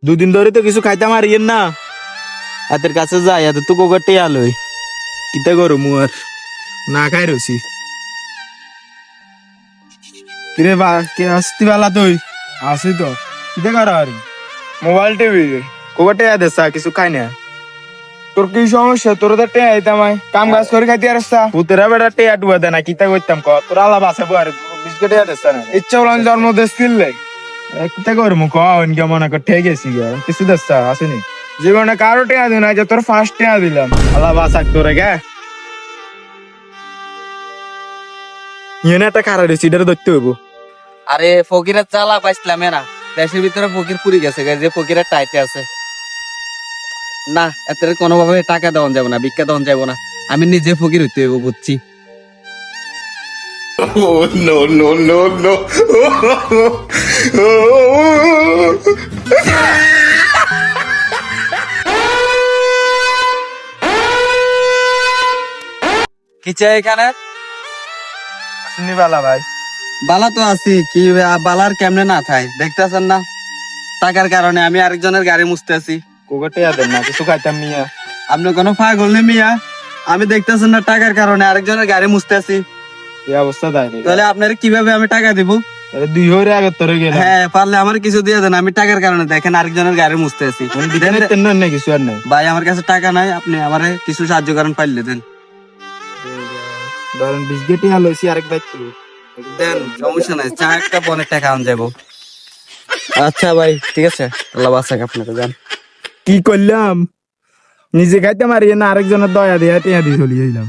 দুদিন ধরে তো কিছু খাইতে মারিয়েন না, হাতের কাছে যাই হাতে তো কোকারটাই আলোই কিতা করো মু আর না খাই রছি। কিরে বা কে আসতি বালা তুই? আসি তো কিতা কর আর মোবাইল টিভি। কোকারটাই আদেসা কিছু খাই না। তোর কি সমস্যা? তোর তো টেয়া আইতাম কাম কাজ করে খাইতে আসতা। পুতেরা বেড়া টেয়া ডুয়া দেয় না কিতা করতাম ক তোর আলা বাসাবো আর বিস্কুটে আদেসা না ইচ্ছা হলাম জন্ম দিচ্ছিল। কিতা কর মু কে মনে কর ঠে গেছি কিছু দেসা আসেনি জীবনে কারো টেয়া দিন যে তোর ফার্স্ট টেয়া দিলাম। আলা বাসাক তোরে গে ইয়েনে একটা খারা রয়েছে এটারে ধরতে হইব। আরে ফকিরের চালা পাইছিলাম না, দেশের ভিতরে ফকির পুরি গেছে যে ফকিরের টাইতে আছে না, এত কোনোভাবে টাকা দেওয়া যাবে না, ভিক্ষা দেওয়া যাবে না, আমি নিজে ফকির হইতে হইব বুঝছি। Oh no no no no! কি চাই এখানে? শুনি বালা ভাই বালা তো আছি কি বালার কেমনে না থাই দেখতেছেন না, টাকার কারণে আমি আরেকজনের গাড়ি মুছতে আছি। কোকারটা দেন না কিছু খাইতাম মিয়া। আপনি কোনো পাগল নেই মিয়া, আমি দেখতেছেন না টাকার কারণে আরেকজনের গাড়ি মুছতে আছি, এই অবস্থা দেয় তাহলে আপনার কিভাবে আমি টাকা দিব? দুই হরে আগে তোরে গেলাম হ্যাঁ পারলে আমার কিছু দিয়ে দেন, আমি টাকার কারণে দেখেন আরেকজনের গাড়ি মুছতে আছি। না কিছু আর নাই ভাই আমার কাছে টাকা নাই, আপনি আমারে কিছু সাহায্য করেন পারলে দেন। ধরেন বিস্কিটই আলোইছি আরেক দায়িত্ব দেন সমস্যা নাই, চা একটা পনের টাকা আন যাবো। আচ্ছা ভাই ঠিক আছে, আল্লাহ বাঁচাক আপনাকে, যান। কি করলাম নিজে খাইতে মারিয়ে না আরেকজনের দয়া দিয়ে টিয়া দিয়ে চলিয়ে এলাম।